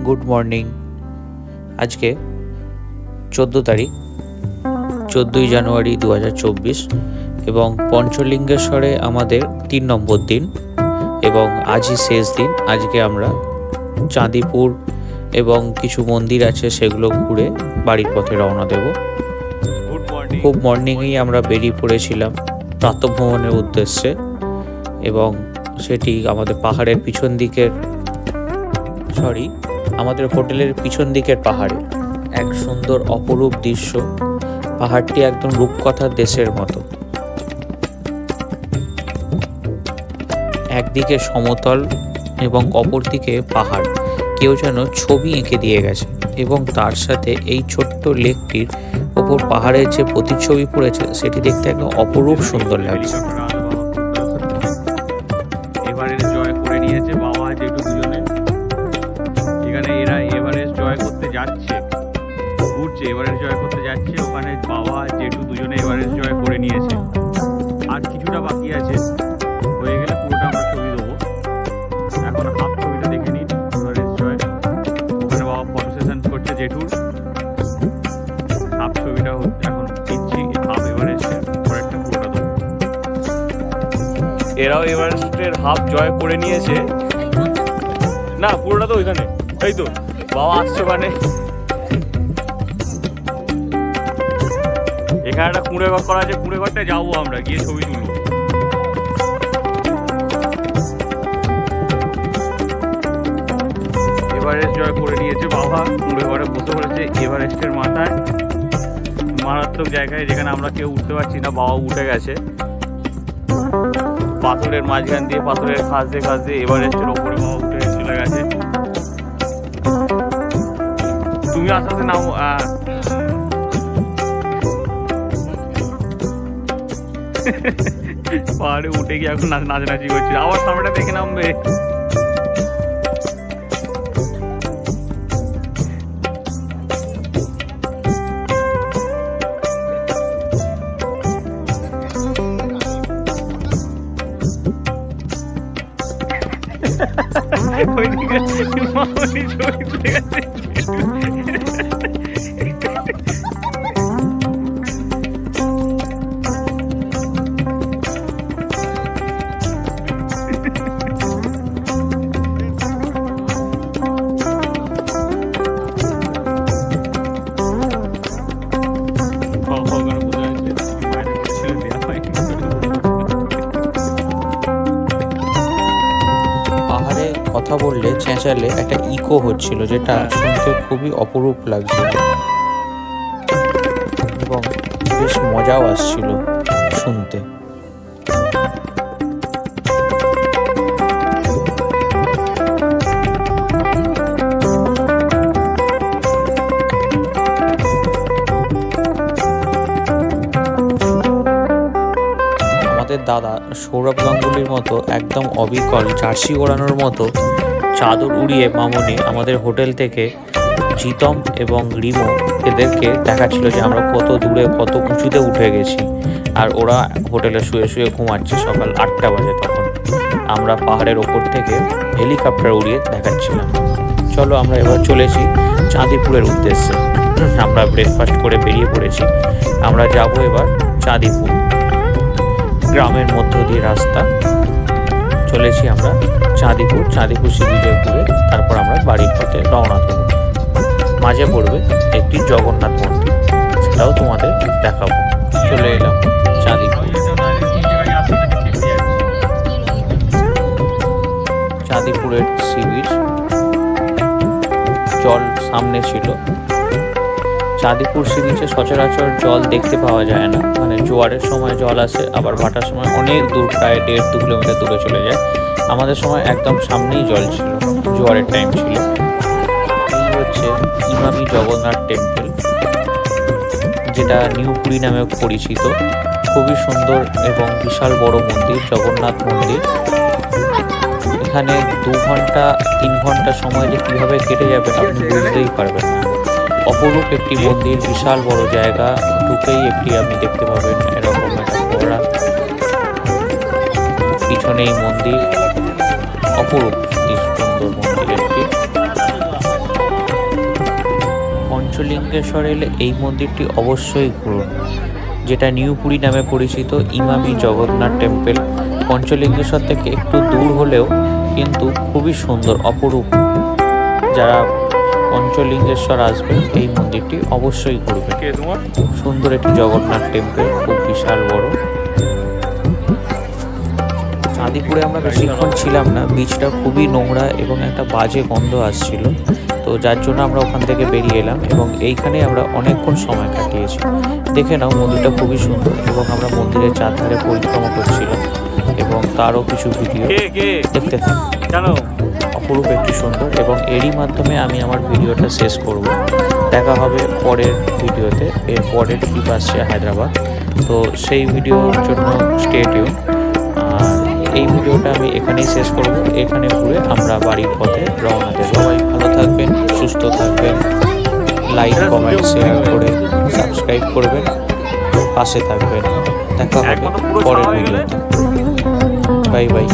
Good morning. আজকে 14 তারিখ 14ই জানুয়ারি 2024 এবং পঞ্চলিঙ্গেশ্বরে আমাদের 3 নম্বর দিন এবং আজই শেষ দিন। আজকে আমরা চাঁদিপুর এবং কিছু মন্দির আছে সেগুলো ঘুরে বাড়ির পথে রওনা দেব। খুব মর্নিংয়েই আমরা বেরিয়ে পড়েছিলাম প্রাতঃভ্রমণের উদ্দেশ্যে এবং সেটি আমাদের পাহাড়ের পিছন দিকের আমাদের হোটেলের পিছন দিকের পাহাড়ে এক সুন্দর অপরূপ দৃশ্য। পাহাড়টি একদম রূপকথার দেশের মতো, একদিকে সমতল এবং অপরদিকে পাহাড়, কেউ যেন ছবি এঁকে দিয়ে গেছে এবং তার সাথে এই ছোট্ট লেকটির ওপর পাহাড়ের যে প্রতিচ্ছবি পড়েছে সেটি দেখতে একদম অপরূপ সুন্দর লাগছে। এভারেস্ট জয় করে নিয়েছে বাবা জেঠু দুজনে। এখানে এরা এভারেস্ট জয় করতে যাচ্ছে, ঘুরছে, এভারেস্ট জয় করতে যাচ্ছে। ওখানে বাবা জেঠু দুজনে এভারেস্ট জয় করে নিয়েছে। আর কিছুটা বাকি আছে, হয়ে গেলে পুরোটা আমরা ছবি দেবো। এখন হাফ ছবিটা দেখে নিন এভারেস্ট জয়। ওখানে বাবা ফটো সেশন করছে জেঠুর। হাফ ছবিটা এখন দিচ্ছি, হাফ এভারেস্টের পরেরটা পুরোটা দেবো। এরাও এভারেস্টের হাফ জয় করে নিয়েছে। না, পুরোটা তো ওইখানে, তাই তো বাবা আসছে ওখানে। এখানে একটা কুঁড়ে ঘর করা আছে, কুঁড়ে ঘরটায় যাবো আমরা, গিয়ে ছবি তুলবো। এভারেস্ট জয় করে নিয়েছে বাবা, কুঁড়ে ঘরে বসে পড়েছে এভারেস্টের মাথায়, মারাত্মক জায়গায় যেখানে আমরা কেউ উঠতে পারছি না। বাবা উঠে গেছে পাথরের মাঝখান দিয়ে, পাথরের খাস দিয়ে এভারেস্টের ওপরে বাবা উঠে চলে গেছে। তুমি আস্তে আস্তে নাও। পাহাড়ে উঠে গিয়ে এখন নাচানাচি করছে, আবার সামনেটা দেখে নামবে। কথা বললে চেঁচালে একটা ইকো হচ্ছিল, যেটা শুনতে খুবই অপরূপ লাগছিল এবং বেশ মজাও আসছিল শুনতে। দাদা সৌরভ গাঙ্গুলির মতো একদম অবিকল জার্সি ওড়ানোর মতো চাদর উড়িয়ে মামনি আমাদের হোটেল থেকে জিতম এবং রিমো এদেরকে দেখাচ্ছিল যে আমরা কত দূরে কত উঁচুতে উঠে গেছি, আর ওরা হোটেলে শুয়ে শুয়ে ঘুমাচ্ছে। সকাল 8টা বাজে তখন আমরা পাহাড়ের ওপর থেকে হেলিকপ্টার উড়িয়ে দেখাচ্ছিলাম। চলো আমরা এবার চলেছি চাঁদিপুরের উদ্দেশ্যে। আমরা ব্রেকফাস্ট করে বেরিয়ে পড়েছি। আমরা যাব এবার চাঁদিপুর, গ্রামের মধ্য দিয়ে রাস্তা। চলেছি আমরা চাঁদিপুর সি বিচে ঘুরে তারপর আমরা বাড়ির পথে রওনা দেব। মাঝে পড়বে একটি জগন্নাথ মন্দির, সেটাও তোমাদের দেখাবো। চলে এলাম চাঁদিপুরের সি বিচ। জল সামনে ছিল। চাঁদিপুর সি বিচে সচরাচর জল দেখতে পাওয়া যায় না, মানে জোয়ারের সময় জল আসে, আবার ভাটার সময় অনেক দূর, প্রায় 1.5-2 কিলোমিটার দূরে চলে যায়। আমাদের সময় একদম সামনেই জল ছিল, জোয়ারের টাইম ছিল। এই হচ্ছে ইমামি জগন্নাথ টেম্পল, যেটা নিউ পুরী নামে পরিচিত। খুবই সুন্দর এবং বিশাল বড় মন্দির, জগন্নাথ মন্দির। এখানে 2 ঘন্টা 3 ঘন্টা সময় যে কীভাবে কেটে যাবে আপনি বুঝতেই পারবেন না। অপরূপ একটি মন্দির, বিশাল বড় জায়গা, ঢুকেই একটি আপনি দেখতে পাবেন এরকম একটা ফোয়ারা, পিছনেই মন্দির, অপরূপ সুন্দর মন্দির একটি। পঞ্চলিঙ্গেশ্বর এলে এই মন্দিরটি অবশ্যই ঘুরুন, যেটা নিউ পুরী নামে পরিচিত ইমামি জগন্নাথ টেম্পল। পঞ্চলিঙ্গেশ্বর থেকে একটু দূর হলেও কিন্তু খুবই সুন্দর, অপরূপ। যারা পঞ্চলিঙ্গেশ্বর আসবেন এই মন্দিরটি অবশ্যই ঘুরবেন। সুন্দর একটি জগন্নাথ টেম্পল, খুব বিশাল বড়। চাঁদিপুরে আমরা বেশিক্ষণ ছিলাম না, বিচটা খুবই নোংরা এবং একটা বাজে গন্ধ আসছিল, তো যার জন্য আমরা ওখান থেকে বেরিয়ে এলাম এবং এইখানে আমরা অনেকক্ষণ সময় কাটিয়েছি। দেখে নাও, মন্দিরটা খুবই সুন্দর এবং আমরা মন্দিরের চারধারে পরিক্রমা করছিলাম এবং তারও কিছু ভিডিও দেখতে থাকি। অপরূপ একটি সুন্দর, এবং এরই মাধ্যমে আমি আমার ভিডিওটা শেষ করব। দেখা হবে পরের ভিডিওতে। এর পরের ট্রিপ আসছে হায়দ্রাবাদ, তো সেই ভিডিওর জন্য স্টে টিউন। আর এই ভিডিওটা আমি এখানেই শেষ করব। এখানে ঘুরে আমরা বাড়ির পথে রওনা দেব। সবাই ভালো থাকবেন, সুস্থ থাকবেন, লাইক কমেন্ট শেয়ার করে সাবস্ক্রাইব করবেন, পাশে থাকবেন। দেখা হবে পরের ভিডিওতে। Bye bye.